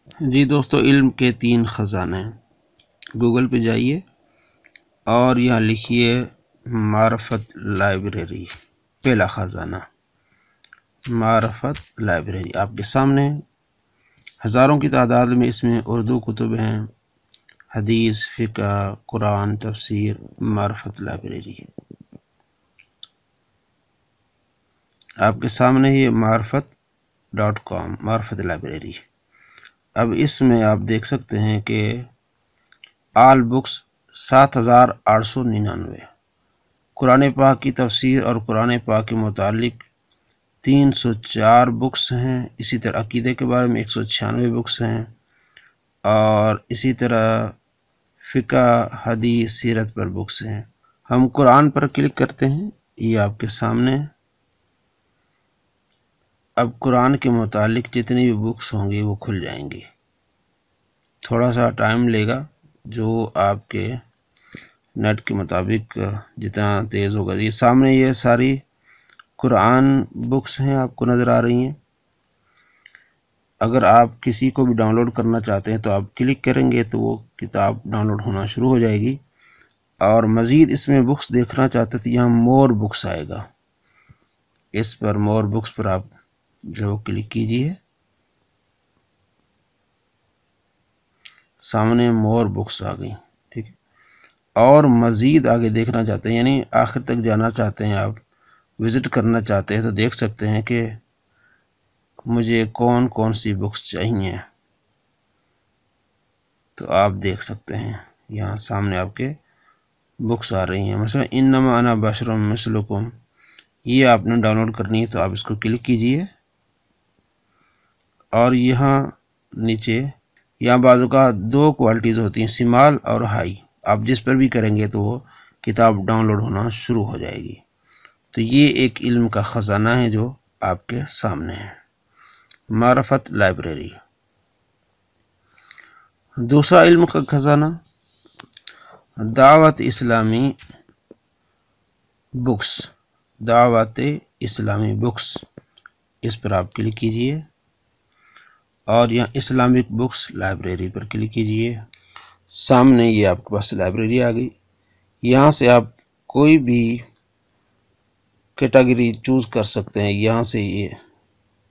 جی دوستو، علم کے 3 خزانے، گوگل پہ جائیے اور یہاں لکھیے معرفت لائبریری، پہلا خزانہ معرفت لائبریری آپ کے سامنے ہزاروں کی تعداد میں اس میں اردو کتب ہیں، حدیث، فقہ، قرآن، تفسیر۔ معرفت لائبریری آپ کے سامنے یہ معرفت.com معرفت لائبریری۔ اب اس میں آپ دیکھ سکتے ہیں کہ آل بکس 7899، قرآن پاک کی تفسیر اور قرآن پاک کے متعلق 304 بکس ہیں۔ اسی طرح عقیدے کے بارے میں 196 بکس ہیں، اور اسی طرح فقہ، حدیث، سیرت پر بکس ہیں۔ ہم قرآن پر کلک کرتے ہیں، یہ آپ کے سامنے اب قرآن کے متعلق جتنی بھی بکس ہوں گی وہ کھل جائیں گی۔ تھوڑا سا ٹائم لے گا، جو آپ کے نیٹ کے مطابق جتنا تیز ہوگا۔ یہ سامنے یہ ساری قرآن بکس ہیں، آپ کو نظر آ رہی ہیں۔ اگر آپ کسی کو بھی ڈاؤن لوڈ کرنا چاہتے ہیں تو آپ کلک کریں گے تو وہ کتاب ڈاؤن لوڈ ہونا شروع ہو جائے گی، اور مزید اس میں بکس دیکھنا چاہتے تو یہاں مور بکس آئے گا، اس پر مور بکس پر آپ جو کلک کیجئے، سامنے مور بکس آ گئی، ٹھیک ہے۔ اور مزید آگے دیکھنا چاہتے ہیں، یعنی آخر تک جانا چاہتے ہیں، آپ وزٹ کرنا چاہتے ہیں تو دیکھ سکتے ہیں کہ مجھے کون کون سی بکس چاہیے، تو آپ دیکھ سکتے ہیں یہاں سامنے آپ کے بکس آ رہی ہیں۔ مثلا انما انا بشر مثلکم، یہ آپ نے ڈاؤن لوڈ کرنی ہے تو آپ اس کو کلک کیجئے، اور یہاں نیچے یہاں بازو کا 2 کوالٹیز ہوتی ہیں، سمال اور ہائی، آپ جس پر بھی کریں گے تو وہ کتاب ڈاؤن لوڈ ہونا شروع ہو جائے گی۔ تو یہ ایک علم کا خزانہ ہے جو آپ کے سامنے ہے، معرفت لائبریری۔ دوسرا علم کا خزانہ دعوت اسلامی بکس، دعوت اسلامی بکس، اس پر آپ کلک کیجئے اور یہاں اسلامک بکس لائبریری پر کلک کیجئے۔ سامنے یہ آپ کے پاس لائبریری آ گئی، یہاں سے آپ کوئی بھی کیٹیگری چوز کر سکتے ہیں۔ یہاں سے یہ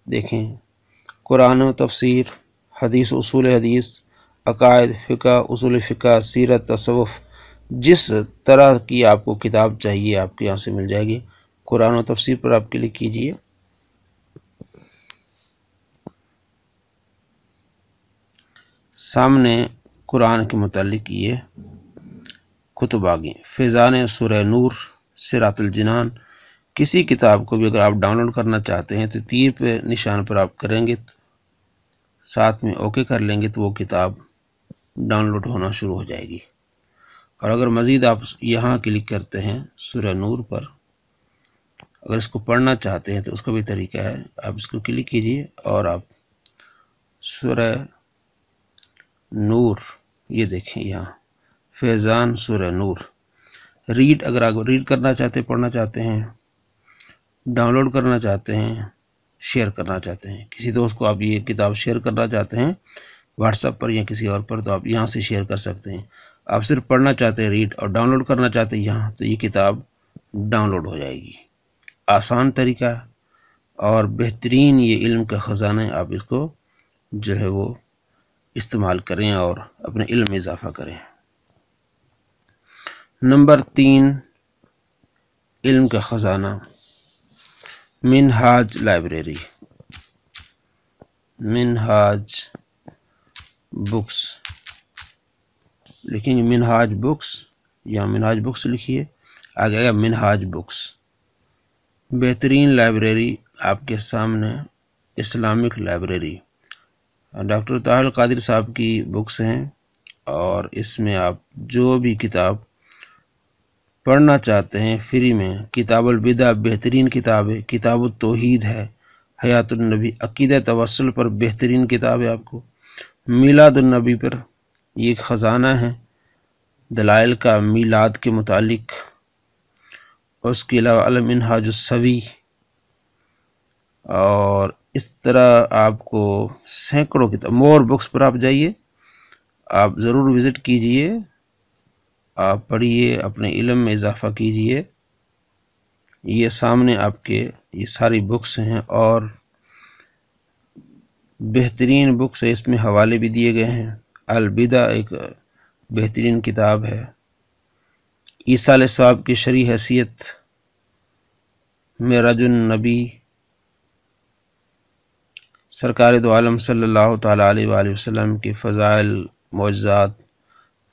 دیکھیں، قرآن و تفسیر، حدیث، اصول حدیث، عقائد، فقہ، اصول فقہ، سیرت، تصوف، جس طرح کی آپ کو کتاب چاہیے آپ کے یہاں سے مل جائے گی۔ قرآن و تفسیر پر آپ کلک کیجئے، سامنے قرآن کے متعلق یہ کتب آ گئی، فیضان سورہ نور، صراط الجنان۔ کسی کتاب کو بھی اگر آپ ڈاؤن لوڈ کرنا چاہتے ہیں تو تیر پہ نشان پر آپ کریں گے، ساتھ میں اوکے کر لیں گے تو وہ کتاب ڈاؤن لوڈ ہونا شروع ہو جائے گی۔ اور اگر مزید آپ یہاں کلک کرتے ہیں سورہ نور پر، اگر اس کو پڑھنا چاہتے ہیں تو اس کا بھی طریقہ ہے، آپ اس کو کلک کیجئے اور آپ سورہ نور، یہ دیکھیں یہاں فیضان سورہ نور ریڈ، اگر آپ ریڈ کرنا چاہتے ہیں، پڑھنا چاہتے ہیں، ڈاؤن لوڈ کرنا چاہتے ہیں، شیئر کرنا چاہتے ہیں، کسی دوست کو آپ یہ کتاب شیئر کرنا چاہتے ہیں واٹس ایپ پر یا کسی اور پر، تو آپ یہاں سے شیئر کر سکتے ہیں۔ آپ صرف پڑھنا چاہتے ہیں ریڈ، اور ڈاؤن لوڈ کرنا چاہتے ہیں یہاں، تو یہ کتاب ڈاؤن لوڈ ہو جائے گی۔ آسان طریقہ اور بہترین یہ علم کا خزانہ ہے، آپ اس کو جو ہے وہ استعمال کریں اور اپنے علم میں اضافہ کریں۔ نمبر 3 علم کا خزانہ منہاج لائبریری، منہاج بکس، لکھیں گے منہاج بکس یا منہاج بکس لکھیے، آگے آگے منہاج بکس، بہترین لائبریری آپ کے سامنے، Islamic library. Doctor Tahir al-Qadri صاحب کی بکس ہیں، اور اس میں آپ جو بھی کتاب پڑھنا چاہتے ہیں فری میں، کتاب البدع بہترین کتاب ہے، کتاب التوحید ہے، حیات النبی عقیدہ توسل پر بہترین کتاب ہے، آپ کو میلاد النبی پر یہ ایک خزانہ ہے، دلائل کا میلاد کے متعلق، اور اس کے علاوہ المنہاج السوی، اور اس طرح آپ کو سینکڑوں کتاب مور بکس پر آپ جائیے، آپ ضرور وزٹ کیجئے، آپ پڑھیے، اپنے علم میں اضافہ کیجئے۔ یہ سامنے آپ کے یہ ساری بکس ہیں اور بہترین بکس ہے، اس میں حوالے بھی دیے گئے ہیں۔ البدع ایک بہترین کتاب ہے۔ عیسیٰ علیہ السلام کی شرعی حیثیت، معراج النبی، سرکار دو عالم صلی اللہ تعالیٰ علیہ وآلہ وسلم کے فضائل، معجزات،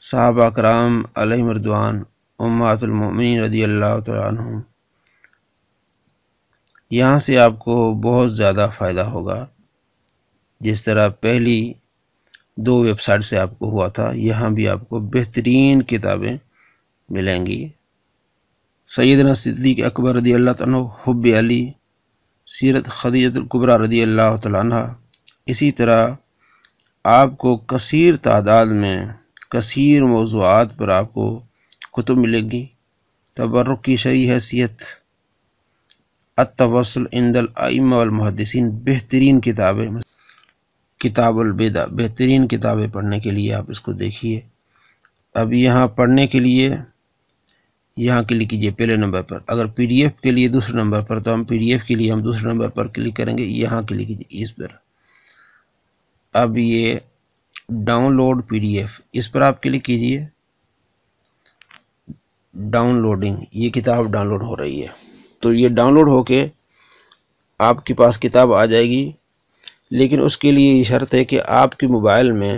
صحابہ کرام علیہم رضوان، امہات المؤمنین رضی اللہ تعالیٰ عنہم۔ یہاں سے آپ کو بہت زیادہ فائدہ ہوگا، جس طرح پہلی 2 ویب سائٹ سے آپ کو ہوا تھا، یہاں بھی آپ کو بہترین کتابیں ملیں گی۔ سیدنا صدیق اکبر رضی اللہ عنہ، حب علی، سیرت خدیجہ الکبریٰ رضی اللہ تعالیٰ عنہ۔ اسی طرح آپ کو کثیر تعداد میں کثیر موضوعات پر آپ کو کتب ملے گی۔ تبرک کی شرعی حیثیت، التوسل عند الائمہ والمحدثین، بہترین کتابیں، کتاب البدع، بہترین کتابیں پڑھنے کے لیے آپ اس کو دیکھیے۔ اب یہاں پڑھنے کے لیے یہاں کلک کیجئے پہلے نمبر پر، اگر پی ڈی ایف کے لیے دوسرے نمبر پر، تو ہم پی ڈی ایف کے لیے ہم دوسرے نمبر پر کلک کریں گے، یہاں کلک کیجئے اس پر۔ اب یہ download P D F, اس پر آپ کلک کیجئے۔ ڈاؤن لوڈنگ، یہ کتاب ڈاؤن لوڈ ہو رہی ہے، تو یہ ڈاؤن لوڈ ہو کے آپ کے پاس کتاب آ جائے گی، لیکن اس کے لیے یہ شرط ہے کہ آپ کے موبائل میں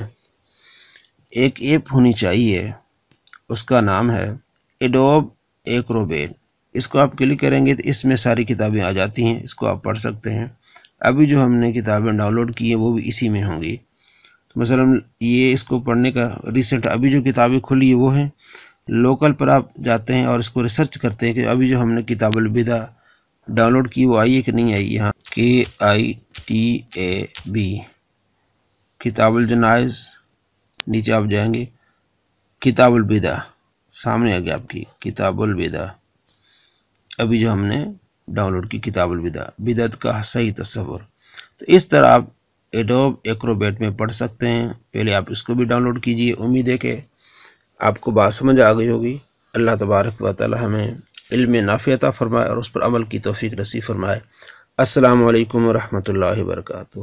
ایک ایپ ہونی چاہیے، اس کا نام ہے ایڈوب ایکروبیٹ۔ اس کو آپ کلک کریں گے تو اس میں ساری کتابیں آ جاتی ہیں، اس کو آپ پڑھ سکتے ہیں۔ ابھی جو ہم نے کتابیں ڈاؤن لوڈ کی ہیں وہ بھی اسی میں ہوں گی۔ تو مثلا یہ اس کو پڑھنے کا ریسنٹ ابھی جو کتابیں کھلی ہیں وہ ہیں۔ لوکل پر آپ جاتے ہیں اور اس کو ریسرچ کرتے ہیں کہ ابھی جو ہم نے کتاب البدع ڈاؤن لوڈ کی وہ آئی ہے کہ نہیں آئی۔ یہاں KITAB کتاب الجنائز، نیچے آپ جائیں گے، کتاب البدع سامنے آ گیا آپ کی کتاب البدع، ابھی جو ہم نے ڈاؤن لوڈ کی کتاب البدع، بدعت کا صحیح تصور۔ تو اس طرح آپ ایڈوب ایکروبیٹ میں پڑھ سکتے ہیں۔ پہلے آپ اس کو بھی ڈاؤن لوڈ کیجئے۔ امید ہے کہ آپ کو بات سمجھ آ گئی ہوگی۔ اللہ تبارک و تعالی ہمیں علم نافع عطا فرمائے اور اس پر عمل کی توفیق نصیب فرمائے۔ السلام علیکم ورحمۃ اللہ وبرکاتہ۔